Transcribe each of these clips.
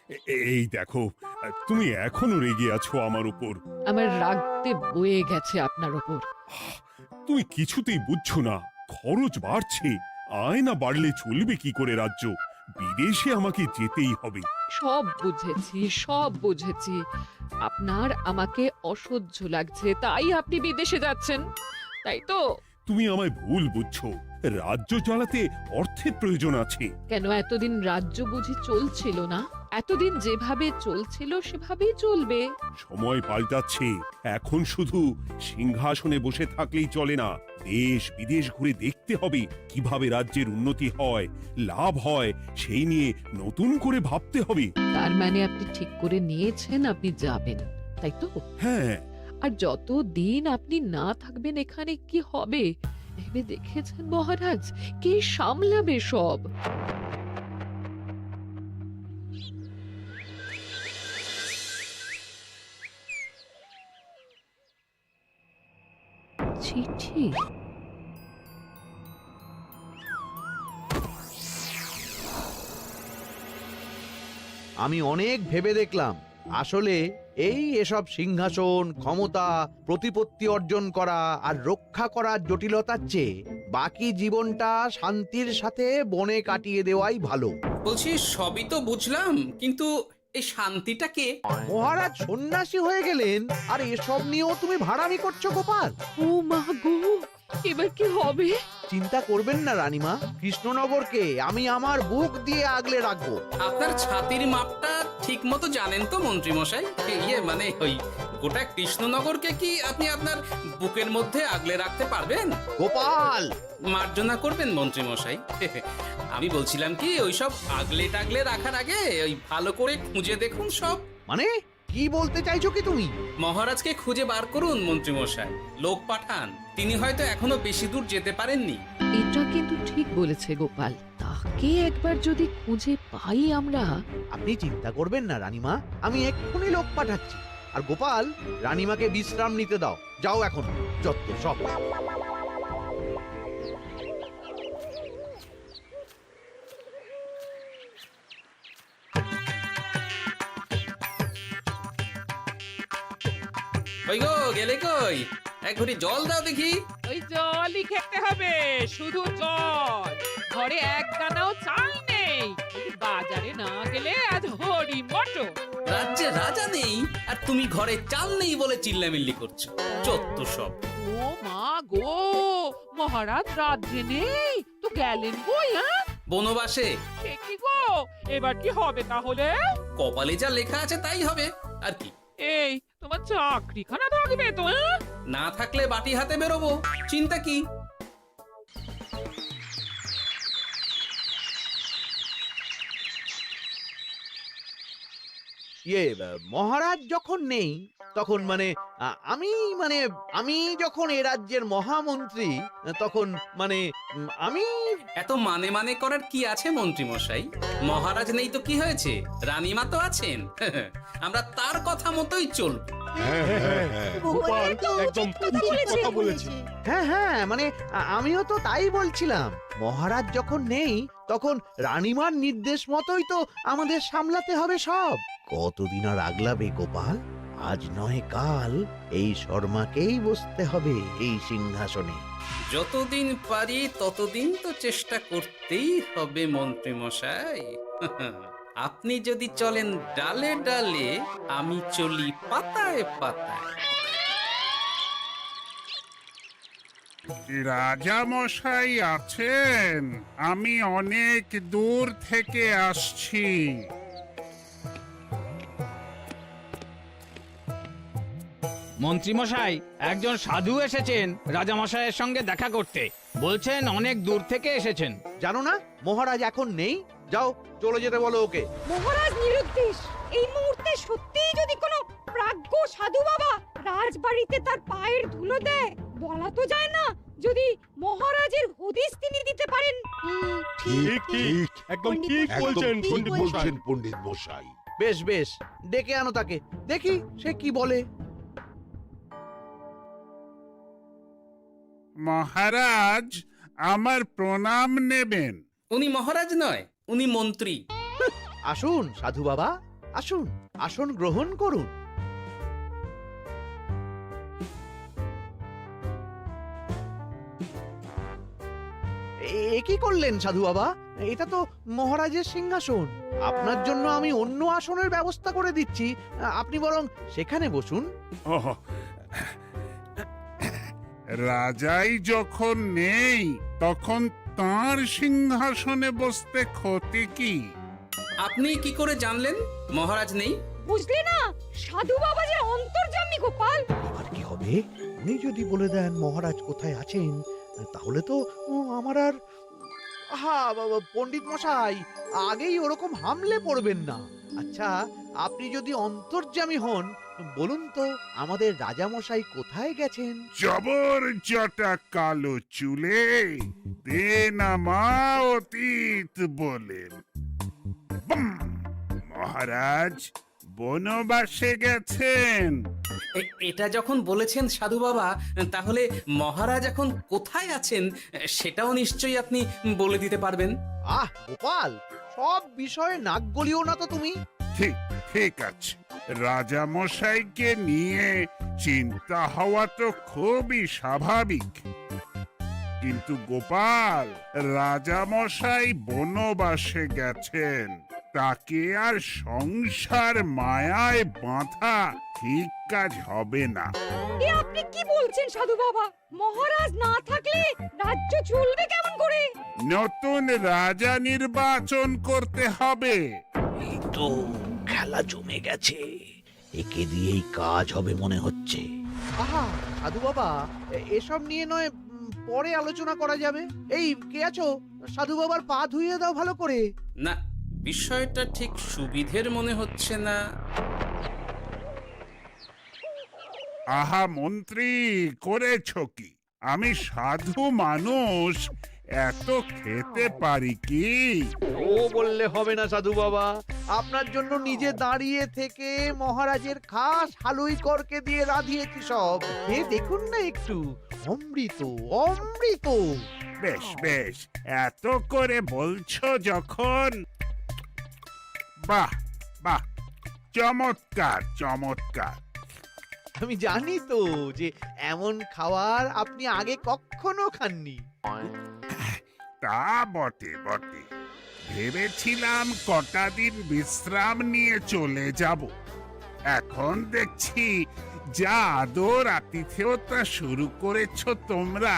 এই দেখো, তুমি এখনো রেগে আছো আমার উপর। আমার রাগতে বয়ে গেছে আপনার ওপর। তুমি কিছুতেই বুঝছো না, খরচ বাড়ছে। আয় না বাড়লে চলবে কি করে রাজ্য? বিদেশে আমাকে যেতেই হবে। সব বুঝেছি, সব বুঝেছি। আপনার আমাকে অসহ্য লাগছে, তাই আপনি বিদেশে যাচ্ছেন, তাই তো? তুমি আমায় ভুল বুঝছো। রাজ্য চালাতে অর্থের প্রয়োজন আছে। কেন এতদিন রাজ্য বুঝি চলছিল না? এতদিন যেভাবে চলছিল সেভাবেই চলবে। সময় পাল্টাচ্ছে। এখন শুধু সিংহাসনে বসে থাকলেই চলে না। দেশ বিদেশ ঘুরে দেখতে হবে কিভাবে রাজ্যের উন্নতি হয়, লাভ হয়, সেই নিয়ে নতুন করে ভাবতে হবে। তার মানে আপনি ঠিক করে নিয়েছেন আপনি যাবেন, তাই তো? হ্যাঁ। আর যতদিন আপনি না থাকবেন এখানে কি হবে ভেবে দেখেছেন মহারাজ? কে সামলাবে সব? চিঠি? আমি অনেক ভেবে দেখলাম, আসলে এসব সিংহাসন, ক্ষমতা, প্রতিপত্তি অর্জন করা আর রক্ষা করার জটিলতার চেয়ে বাকি জীবনটা শান্তির সাথে বনে কাটিয়ে দেওয়াই ভালো। বলছি সবই তো বুঝলাম, কিন্তু এই শান্তিটা কে? মহারাজ সন্ন্যাসী হয়ে গেলেন আর এসব নিয়েও তুমি ভাড়ামি করছো গোপাল? ও মা গো, এবার কি হবে? চিন্তা করবেন না রানীমা, কৃষ্ণনগরকে আমি আমার বুক দিয়ে আগলে রাখবো। আপনার ছাতির মাপটা ঠিক মতো জানেন তো মন্ত্রী মশাই? মানে ওই গোটা কৃষ্ণনগরকে কি আপনি আপনার বুকের মধ্যে আগলে রাখতে পারবেন? গোপাল! মার্জনা করবেন মন্ত্রী মশাই। আমি বলছিলাম কি, ওইসব আগলে টাগলে রাখার আগে ওই ভালো করে খুঁজে দেখুন সব। মানে কি বলতে চাইছো কি তুমি? মহারাজকে খুঁজে বার করুন মন্ত্রী মশাই, লোক পাঠান। তিনি হয়তো এখনো বেশি দূর যেতে পারেননি। এটা কিন্তু ঠিক বলেছে গোপাল। তাকে একবার যদি খুঁজে পাই আমরা। আপনি চিন্তা করবেন না রানীমা, আমি এক্ষুনি লোক পাঠাচ্ছি। আর গোপাল, রানীমাকে বিশ্রাম নিতে দাও। যাও এখন, যত সব। কই গো, গেলে কই? এক ঘটি জল দাও দেখি। ওই জলই খেতে হবে, শুধু জল। ঘরে এক দানাও চাল নেই। বাজারে না গেলে আজ হরি মটর। রাজ্যে রাজা নেই আর তুমি ঘরে চাল নেই বলে চিল্লামিল্লি করছো। চত্ব সব। ও মা গো, মহারাজ রাজ্যে নেই তো গেলেন কই? হ্যাঁ, বনবাসে। সে কি গো, এবার কি হবে তাহলে? কপালে যা লেখা আছে তাই হবে, আর কি। এই তোমার চাকরিখানা থাকবে তো? হ্যাঁ, না থাকলে বাটি হাতে বেরোবো, চিন্তা কি? মহারাজ যখন নেই তখন আমি যখন এ রাজ্যের মহামন্ত্রী, তখন আমি এত মানে করার কি আছে মন্ত্রী মশাই? মহারাজ নেই তো কি হয়েছে, রানীমা তো আছেন। আমরা তার কথা মতোই চলবো। গোপাল একদম উচিত কথা বলেছে। হ্যাঁ হ্যাঁ, আমিও তো তাই বলছিলাম। মহারাজ যখন নেই তখন রানীমার নির্দেশ মতোই তো আমাদের সামলাতে হবে সব। কতদিন আর আগলাবে গোপাল? আজ নয় কাল এই শর্মাকেই বসতে হবে এই সিংহাসনে। যতদিন পারি ততদিন তো চেষ্টা করতেই হবে মন্ত্রী মশাই। আপনি যদি চলেন ডালে ডালে, আমি চলি পাতায় পাতায়। রাজা মশাই আছেন? আমি অনেক দূর থেকে আসছি। মন্ত্রীমশাই, একজন সাধু এসেছেন রাজামশাইয়ের সঙ্গে দেখা করতে। বলছেন অনেক দূর থেকে এসেছেন। জানো না মহারাজ এখন নেই? যাও, চলে যেতে বলো ওকে। মহারাজ নিরুদ্দেশ। এই মুহূর্তে সত্যিই যদি কোনো প্রাজ্ঞ সাধু বাবা রাজবাড়িতে তার পায়ের ধুলো দেয়, বলা তো যায় না যদি মহারাজের হদিস তিনি দিতে পারেন। ঠিক ঠিক, একদম ঠিক বলছেন পণ্ডিত মশাই। বেশ বেশ, ডেকে আনো তাকে, দেখি সে কি বলে। মহারাজ, আমার প্রণাম নেবেন। উনি মহারাজ নয়, উনি মন্ত্রী। আসুন সাধু বাবা, আসুন, আসন গ্রহণ করুন। এ কি করলেন সাধু বাবা? এটা তো মহারাজের সিংহাসন। আপনার জন্য আমি অন্য আসনের ব্যবস্থা করে দিচ্ছি, আপনি বরং সেখানে বসুন। ওহ, রাজাই যখন নেই তখন তার সিংহাসনে বসতে ক্ষতি কি? আপনি কি করে জানলেন মহারাজ নেই? বুঝলি না, সাধু বাবা যে অন্তর্যামী গোপাল। এবার কি হবে? উনি যদি বলে দেন মহারাজ কোথায় আছেন, তাহলে তো আমার আর বাবা পণ্ডিত মশাই, আগেই ওরকম হামলে পড়বেন না। আচ্ছা, আপনি যদি অন্তর্যামী হন, বলুন তো আমাদের রাজা মশাই কোথায় গেছেন? জবর জটা কালো চুলে দেনামা অতীত বলেন। বুম! মহারাজ বনবাসে গেছেন। এটা যখন বলেছেন সাধু বাবা, তাহলে মহারাজ এখন কোথায় আছেন সেটাও নিশ্চয়ই আপনি বলে দিতে পারবেন। গোপাল, সব বিষয়ে নাক গলিও না তো তুমি। ঠিক ঠিক আছে, রাজা মশাইকে নিয়ে চিন্তা হওয়া তো খুবই স্বাভাবিক, কিন্তু গোপাল, রাজা মশাই বনবাসে গেছেন, তাকে আর সংসার মায়ায় বাঁধা ঠিক কাজ হবে না। এ আপনি কি বলছেন সাধু বাবা? মহারাজ না থাকলে রাজ্য চলবে কেমন করে? নতুন রাজা নির্বাচন করতে হবে। এই তো খেলা জমে গেছে, একে দিয়েই কাজ হবে মনে হচ্ছে। সাধু বাবা, এসব নিয়ে নয় পরে আলোচনা করা যাবে। এই কে আছো? সাধু বাবার পা ধুইয়ে দাও ভালো করে। না, বিষয়টা ঠিক সুবিধের মনে হচ্ছে না। আহা মন্ত্রী, করেছ কি? আমি সাধু মানুষ, এত খেতে পারি কি? ও বললে হবে না সাধু বাবা, আপনার জন্য নিজে দাঁড়িয়ে থেকে মহারাজের খাস হালুই করকে দিয়ে রাঁধিয়েছি সব। দেখুন না একটু, অমৃত অমৃত। বেশ বেশ, এত করে বলছো যখন, বাহ বাহ, চমৎকার চমৎকার। আমি জানি তো যে এমন খাবার আপনি আগে কখনো খাননি। তা বটে বটে, ভেবেছিলাম কটা দিন বিশ্রাম নিয়ে চলে যাব। এখন দেখছি যা আদর আতিথেয়তা শুরু করেছো তোমরা,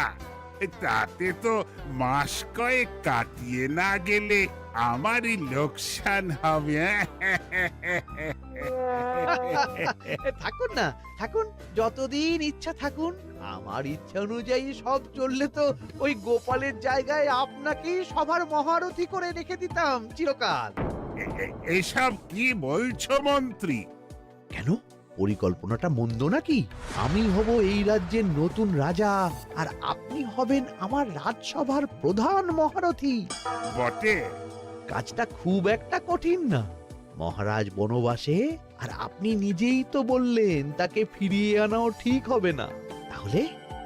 তাতে তো মাস কয়েক কাটিয়ে না গেলে আমারই লোকসান হবে। থাকুন না, থাকুন, যতদিন ইচ্ছা থাকুন। আমার ইচ্ছা অনুযায়ী সব চললে তো ওই গোপালের জায়গায় আপনাকেই সবার মহারথী করে রেখে দিতাম চিরকাল। এসব কি বলছো মন্ত্রী? কেন, পরিকল্পনাটা মন্দ নাকি? আমি হব এই রাজ্যের নতুন রাজা, আর আপনি হবেন আমার রাজসভার প্রধান মহারথী। বটে, কাজটা খুব একটা কঠিন না। মহারাজ বনবাসে, আর আপনি নিজেই তো বললেন তাকে ফিরিয়ে আনাও ঠিক হবে না। তাহলে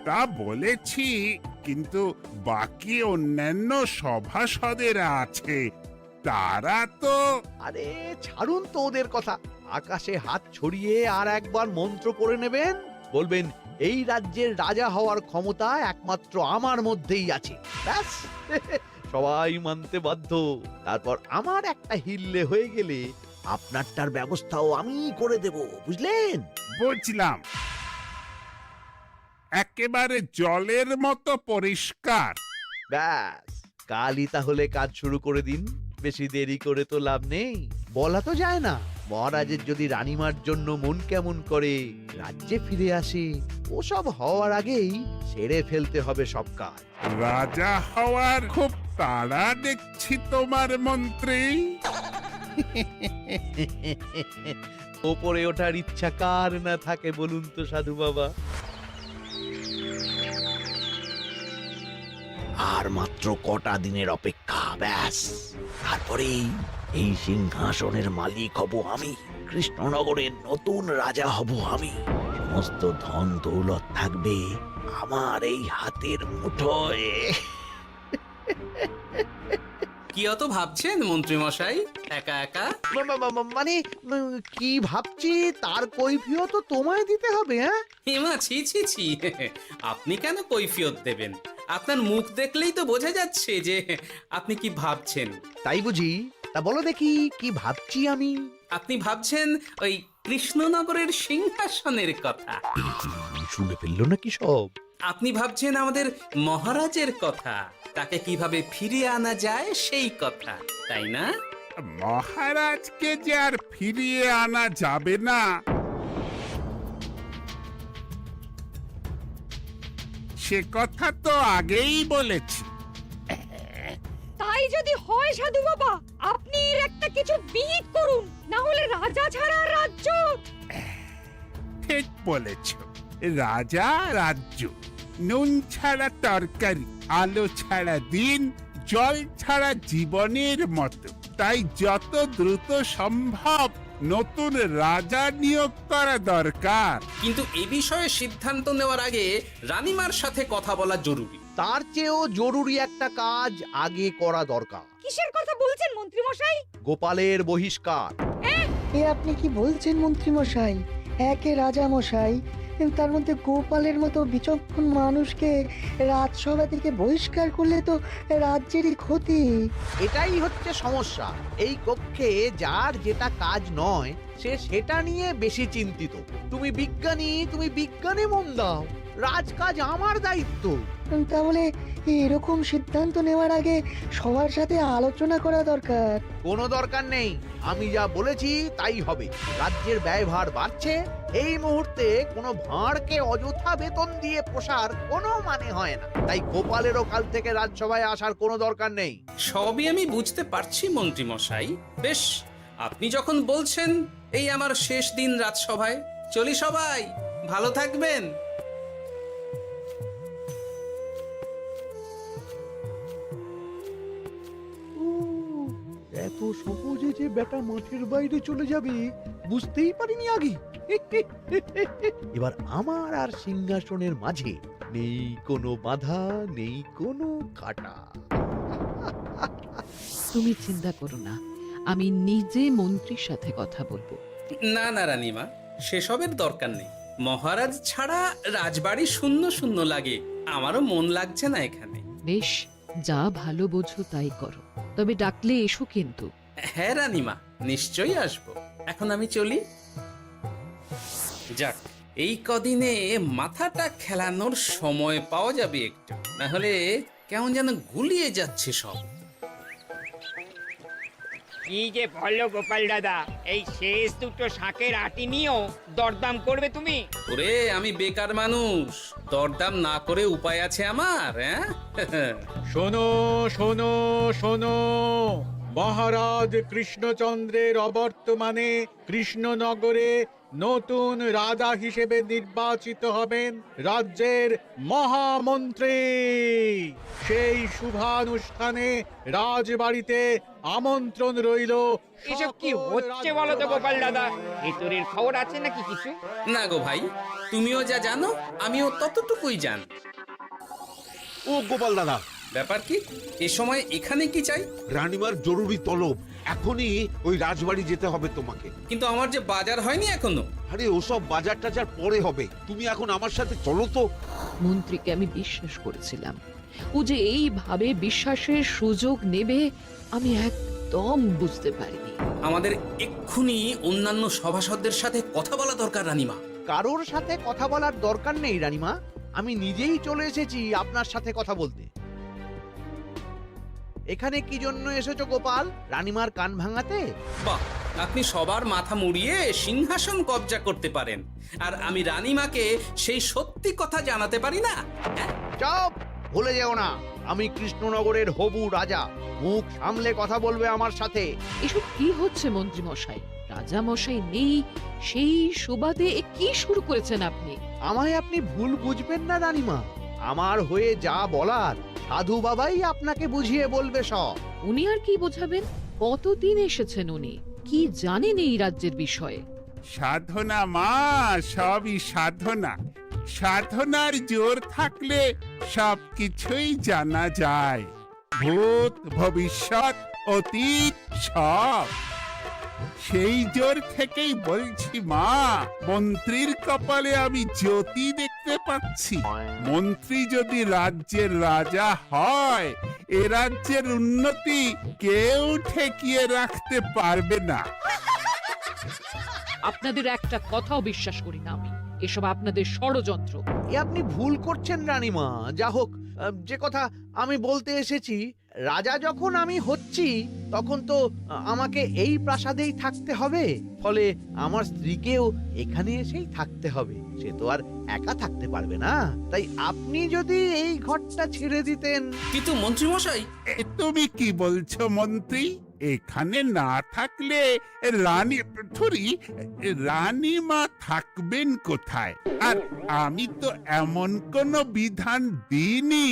তা বলেছি, কিন্তু বাকি অন্যান্য সভাসদেরা আছে, তারা তো। আরে ছাড়ুন তো ওদের কথা। আকাশে হাত ছড়িয়ে আর একবার মন্ত্র পড়ে নেবেন, বলবেন এই রাজ্যের রাজা হওয়ার ক্ষমতা একমাত্র আমার মধ্যেই আছে। ব্যাস, সবাই মানতে বাধ্য। তারপর আমার একটা হিল্লে হয়ে গেলে আপনারটার ব্যবস্থাও আমি করে দেব, বুঝলেন? বুঝলাম, একেবারে জলের মতো পরিষ্কার। ব্যাস, কালই তাহলে কাজ শুরু করে দিন। বেশি দেরি করে তো লাভ নেই। বলা তো যায় না, মহারাজের যদি রানীমার জন্য মন কেমন করে, রাজ্যে ফিরে আসে, ওসব হওয়ার আগেই সেরে ফেলতে হবে সব কাজ। রাজা হওয়ার খুব তাড়া দেখছি তোমার মন্ত্রী। ওপরে ওঠার ইচ্ছা কার না থাকে বলুন তো সাধু বাবা? আর মাত্র কটা দিনের অপেক্ষা, ব্যাস, তারপরেই এই সিংহাসনের মালিক হব আমি। কৃষ্ণনগরের নতুন রাজা হব আমি। সমস্ত ধন দৌলত থাকবে আমার এই হাতের মুঠোয়। কি অত ভাবছেন মন্ত্রী মশাই একা একা? মানে কি ভাবছি তার কৈফিয়ত তো তোমায় দিতে হবে, হ্যাঁ? হিমা ছি ছি ছি আপনি কেন কৈফিয়ত দেবেন? আপনার মুখ দেখলেই তো বোঝা যাচ্ছে যে আপনি কি ভাবছেন। তাই বুঝি? তা বলো দেখি কি ভাবছি আমি। আপনি ভাবছেন ওই কৃষ্ণনগরের সিংহাসনের কথা। শুনে ফেললো নাকি সব? আপনি ভাবছেন আমাদের মহারাজের কথা, তাকে কিভাবে ফিরিয়ে আনা যায় সেই কথা, তাই না? মহারাজকে যে আর ফিরিয়ে আনা যাবে না সে কথা তো আগেই বলেছি। তাই যদি হয় সাধু বাবা, আপনি এর একটা কিছু বিহিত করুন, না হলে রাজা ছাড়া রাজ্য। ঠিক বলেছ, রাজা রাজ্য, নুন ছাড়া তরকারি, আলো ছাড়া দিন, জল ছাড়া জীবনের মতো। তাই যত দ্রুত সম্ভব নতুন রাজা নিয়োগ করা দরকার। কিন্তু এ বিষয়ে সিদ্ধান্ত নেওয়ার আগে রানীমার সাথে কথা বলা জরুরি। তার চেয়েও জরুরি একটা কাজ আগে করা দরকার। কিসের কথা বলছেন মন্ত্রী মশাই? গোপালের বহিষ্কার। এ আপনি কি বলছেন মন্ত্রী মশাই? একে রাজা মশাই, তার মধ্যে গোপালের মতো বিচক্ষণ মানুষকে রাজসভা থেকে বহিষ্কার করলে তো রাজ্যেরই ক্ষতি। এটাই হচ্ছে সমস্যা। এই কক্ষে যার যেটা কাজ নয় সে সেটা নিয়ে বেশি চিন্তিত। তুমি বিজ্ঞানে মন দাও, রাজকাজ আমার দায়িত্ব। তাহলে এরকম সিদ্ধান্ত নেওয়ার আগে সবার সাথে আলোচনা করা দরকার। কোনো দরকার নেই, আমি যা বলেছি তাই হবে। রাজ্যের ব্যয়ভার বাড়ছে, এই মুহূর্তে কোনো ভাঁড়কে অযথা বেতন দিয়ে পোষার কোনো মানে হয় না। তাই গোপালেরও কাল থেকে রাজসভায় আসার কোনো দরকার নেই। সবই আমি বুঝতে পারছি মন্ত্রী মশাই। বেশ, আপনি যখন বলছেন, এই আমার শেষ দিন রাজসভায়, চলি সবাই, ভালো থাকবেন। এত সহজে যে বেটা মাঠের বাইরে চলে যাবে বুঝতেই পারিনি আগে। এবার আমার আর সিংহাসনের মাঝে নেই কোনো বাধা, নেই কোনো কাটা। তুমি চিন্তা করো না, আমি নিজে মন্ত্রীর সাথে কথা বলবো। না না রানীমা, সেসবের দরকার নেই। মহারাজ ছাড়া রাজবাড়ি শূন্য শূন্য লাগে, আমারও মন লাগছে না এখানে। বেশ, যা ভালো বোঝো তাই করো, তবে ডাকলে এসো কিন্তু। হ্যাঁ রানীমা, নিশ্চয়ই আসবো। এখন আমি চলি। যাক, এই কদিনে মাথাটা খেলানোর সময় পাওয়া যাবে একটু, না হলে কেমন যেন গুলিয়ে যাচ্ছে সব। কি যে বলো গোপাল দাদা, এই শেষ দুটো শাকের আটি নিয়েও দরদাম করবে তুমি? ওরে, আমি বেকার মানুষ, দরদাম না করে উপায় আছে আমার? হ্যাঁ শোনো শোনো শোনো, মহারাজ কৃষ্ণচন্দ্রের অবর্তমানে কৃষ্ণনগরে নতুন রাজা হিসেবে নির্বাচিত হবেন রাজ্যের মহামন্ত্রী। সেই শুভানুষ্ঠানে রাজবাড়িতে আমন্ত্রণ রইল। এসব কি হচ্ছে বলো তো গোপাল দাদা? ভিতরের খবর আছে নাকি কিছু? না গো ভাই, তুমিও যা জানো আমিও ততটুকুই জানি। ও গোপাল দাদা, ব্যাপার কি? এ সময় এখানে কি চাই? রানীমার জরুরি তলব, এখনই ওই রাজবাড়ি যেতে হবে তোমাকে। কিন্তু আমার যে বাজার হয়নি এখনো। আরে ওসব বাজার টাজার পরে হবে, তুমি এখন আমার সাথে চলো তো। মন্ত্রীকে আমি বিশ্বাস করেছিলাম, ও যে এইভাবে বিশ্বাসের সুযোগ নেবে আমি একদম বুঝতে পারিনি। আমাদের এক্ষুনি অন্যান্য সভাসদদের সাথে কথা বলা দরকার রানীমা। কারোর সাথে কথা বলার দরকার নেই রানীমা, আমি নিজেই চলে এসেছি আপনার সাথে কথা বলতে। এখানে কি জন্য এসেছো গোপাল? রানীমার কান ভাঙাতে? বাহ, আপনি সবার মাথা মুড়িয়ে সিংহাসন কবজা করতে পারেন, আর আমি রানীমাকে সেই সত্যি কথা জানাতে পারি না? হ্যাঁ? চুপ! ভুলে যেও না, আমি কৃষ্ণনগরের হবু রাজা। মুখ সামলে কথা বলবে আমার সাথে। এসব কি হচ্ছে মন্ত্রী মশাই? রাজা মশাই নেই, সেই সুবাদে এ কি শুরু করেছেন আপনি? আমায় আপনি ভুল বুঝবেন না রানীমা, আমার হয়ে যা বলার সাধু বাবাই আপনাকে বুঝিয়ে বলবে সব। উনি আর কি বোঝাবেন? কতদিন এসেছেন উনি, কি জানেন এই রাজ্যের বিষয়ে? সাধনা মা, সবই সাধনা। সাধনার জোর থাকলে সবকিছুই জানা যায়। ভূত ভবিষ্যৎ অতীত সব। সেই জোর থেকেই বলছি মা, মন্ত্রীর কপালে আমি জ্যোতি দেখতে পাচ্ছি। মন্ত্রী যদি রাজ্যের রাজা হয়, এ রাজ্যের উন্নতি কেউ ঠেকিয়ে রাখতে পারবে না। আপনাদের একটা কথাও বিশ্বাস করি না আমি, এসব আপনাদের ষড়যন্ত্র। এ আপনি ভুল করছেন রানীমা। যা হোক, যে কথা আমি বলতে এসেছি, রাজা যখন আমি হচ্ছি তখন তো আমাকে এই প্রাসাদেই থাকতে হবে, ফলে আমার স্ত্রীকেও এখানে এসেই থাকতে হবে। সে তো আর একা থাকতে পারবে না। তাই আপনি যদি এই ঘরটা ছেড়ে দিতেন। কিন্তু মন্ত্রীমশাই, তুমি কি বলছো মন্ত্রী? এখানে না থাকলে রানীমা থাকবেন কোথায়? আর আমি তো এমন কোন বিধান দিইনি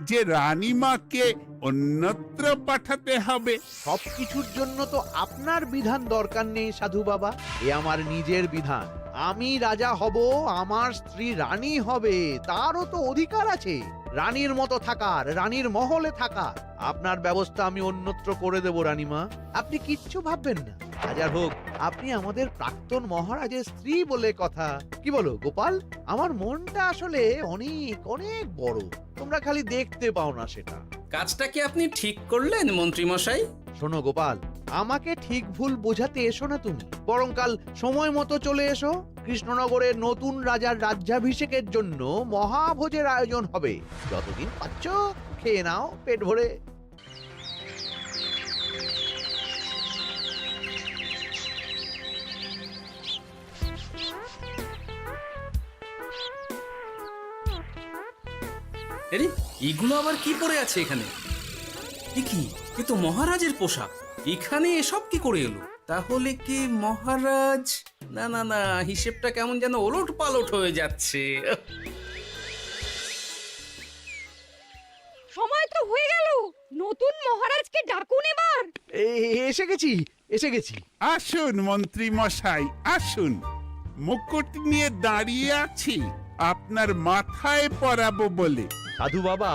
যে রানীমাকে অন্যত্র পাঠাতে হবে। সবকিছুর জন্য তো আপনার বিধান দরকার নেই সাধু বাবা, এ আমার নিজের বিধান। আমি রাজা হব, আমার স্ত্রী রানী হবে, তারও তো অধিকার আছে রানীর মতো থাকার, রানীর মহলে থাকার। আপনার ব্যবস্থা আমি অন্যত্র করে দেব রানীমা, আপনি কিচ্ছু ভাববেন না। হাজার হোক আপনি আমাদের প্রাক্তন মহারাজের স্ত্রী বলে কথা। কি বলো গোপাল? আমার মনটা আসলে অনেক অনেক বড়, তোমরা খালি দেখতে পাও না সেটা। কাজটা কি আপনি ঠিক করলেন মন্ত্রীমশাই? শোনো গোপাল, আমাকে ঠিক ভুল বোঝাতে এসো না তুমি, বরং কাল সময় মতো চলে এসো। কৃষ্ণনগরের নতুন রাজার রাজ্যাভিষেকের জন্য মহাভোজের আয়োজন হবে। যতদিন পাচ্ছ খেয়ে নাও পেট ভরে। আরে এগুলো আবার কি পরে আছে এখানে? কি এ তো মহারাজের পোশাক, এখানে এসব কি করে এলো? তাহলে কি মহারাজ? না না না, হিসেবটা কেমন যেন ওলট পালট হয়ে যাচ্ছে। সময় তো হয়ে গেল, নতুন মহারাজকে ডাকুন এবার। এসে গেছি, এসে গেছি। আসুন মন্ত্রী মশাই, আসুন। মুকুট নিয়ে দাঁড়িয়ে আছি আপনার মাথায় পরাবো বলে। সাধু বাবা,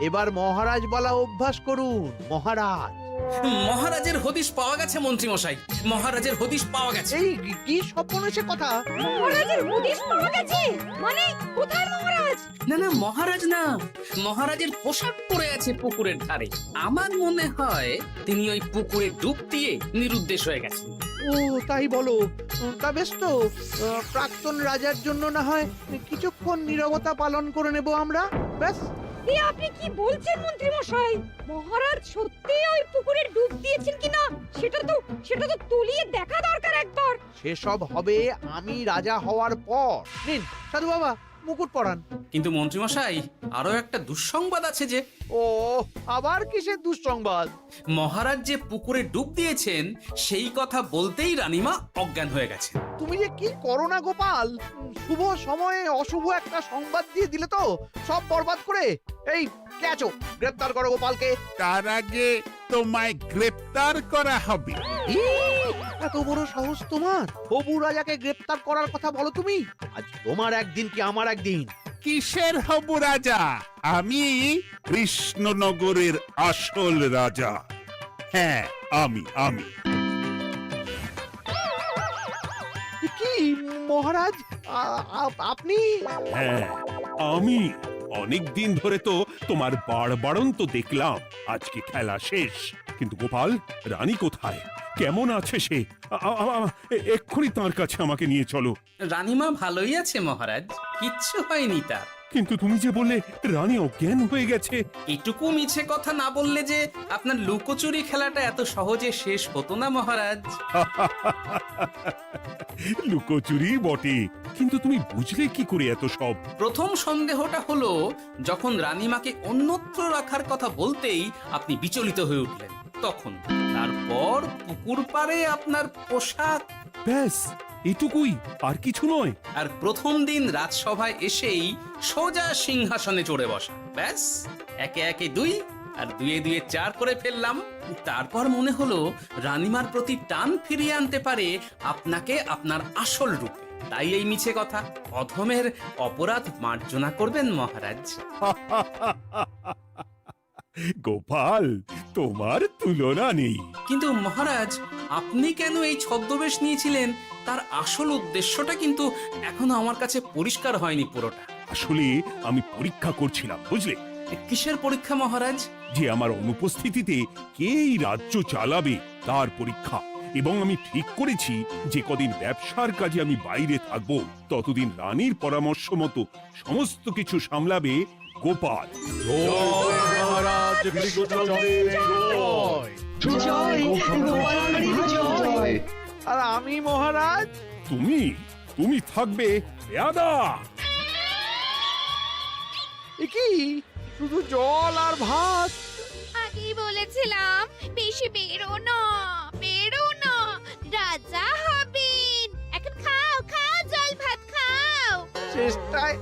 এবার মহারাজ বলা অভ্যাস করুন। মহারাজ। মহারাজের হদিশ পাওয়া গেছে মন্ত্রীমশাই, মহারাজের হদিশ পাওয়া গেছে। এই কি সর্বনেশে কথা! মহারাজের হদিশ পাওয়া গেছে মানে কোথায় মহারাজ? না না, মহারাজ না, মহারাজের পোশাক পরে আছে পুকুরের ধারে। আমার মনে হয় তিনি ওই পুকুরে ডুব দিয়ে নিরুদ্দেশ হয়ে গেছেন। ও তাই বলো? তা বেশ তো, প্রাক্তন রাজার জন্য না হয় কিছুক্ষণ নীরবতা পালন করে নেব আমরা, ব্যাস। আপনি কি বলছেন মন্ত্রী মশাই? মহারাজ সত্যি ওই পুকুরে ডুব দিয়েছেন কিনা সেটা তো তুলিয়ে দেখা দরকার একবার। সেসব হবে আমি রাজা হওয়ার পর। নিন সাধু বাবা, মুকুট পরান। কিন্তু মন্ত্রীমশাই, আরো একটা দুঃসংবাদ আছে যে। ও আবার কিসের দুঃসংবাদ? মহারাজ যে পুকুরে ডুব দিয়েছেন সেই কথা বলতেই রানীমা অজ্ঞান হয়ে গেছে। তুমি যে কি করো না গোপাল, শুভ সময়ে অশুভ একটা সংবাদ দিয়ে দিলে তো সব বরবাদ করে। এই কে আছো? গ্রেফতার করো গোপালকে। তার আগে তোমায় গ্রেপ্তার করা হবে। এত বড় সাহস তোমার? হবু রাজাকে গ্রেফতার করার কথা বলো তুমি? আজ তোমার একদিন কি আমার একদিন। কিসের হবু রাজা? আমি কৃষ্ণনগরের আসল রাজা। হ্যাঁ, আমি। কি মহারাজ, আপনি? হ্যাঁ, আমি। অনেক দিন ধরে তো তোমার বাড়বাড়ন্ত দেখলাম, আজকে খেলা শেষ। কিন্তু গোপাল, রানী কোথায়? কেমন আছে সে? এক্ষুনি তার কাছে আমাকে নিয়ে চলো। রানীমা ভালোই আছে মহারাজ, কিচ্ছু হয়নি তার। কিন্তু তুমি যে বললে রানী অজ্ঞান হয়ে গেছে। এটুকু মিছে কথা না বললে যে আপনার লুকোচুরি খেলাটা এত সহজে শেষ হতো না মহারাজ। লুকোচুরি বটে, কিন্তু তুমি বুঝলে কি করে এত সব? প্রথম সন্দেহটা হলো যখন রানীমাকে অন্যত্র রাখার কথা বলতেই আপনি বিচলিত হয়ে উঠলেন, তখন। তারপর পুকুর পাড়ে আপনার পোশাক। ব্যাস এটুকুই, আর কিছু নয়। আর প্রথম দিন রাজসভায় এসেই সোজা সিংহাসনে চড়ে বসা, ব্যাস। একে একে 2 আর 2 এ 2 4 করে ফেললাম। তারপর মনে হলো রানীমার প্রতি টান ফিরিয়ে আনতে পারে আপনাকে আপনার আসল রূপে। তাই এই মিছে কথা। অধমের অপরাধ মার্জনা করবেন মহারাজ। গোপাল, তোমার তুলনা নেই। কিন্তু মহারাজ, আপনি কেন এই ছদ্মবেশ নিয়েছিলেন তার আসল উদ্দেশ্যটা কিন্তু এখনো আমার কাছে পরিষ্কার হয়নি পুরোটা। আসলে আমি পরীক্ষা করছিলাম, বুঝলে, কিসের পরীক্ষা মহারাজ? যে আমার অনুপস্থিতিতে কে এই রাজ্য চালাবে তার পরীক্ষা। এবং আমি ঠিক করেছি যে কদিন ব্যবসার কাজে আমি বাইরে থাকবো ততদিন রানীর পরামর্শ মতো সমস্ত কিছু সামলাবে গোপাল। আর আমি মহারাজ? তুমি থাকবে পেয়াদা। এ কি শুধু জল আর ভাত? আগেই বলেছিলাম বেশি বেরো না, বেরো না, রাজা হবেন। এখন খাও খাও, জল ভাত খাও। চেষ্টায়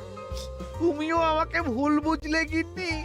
তুমিও আমাকে ভুল বুঝলে গিন্নি।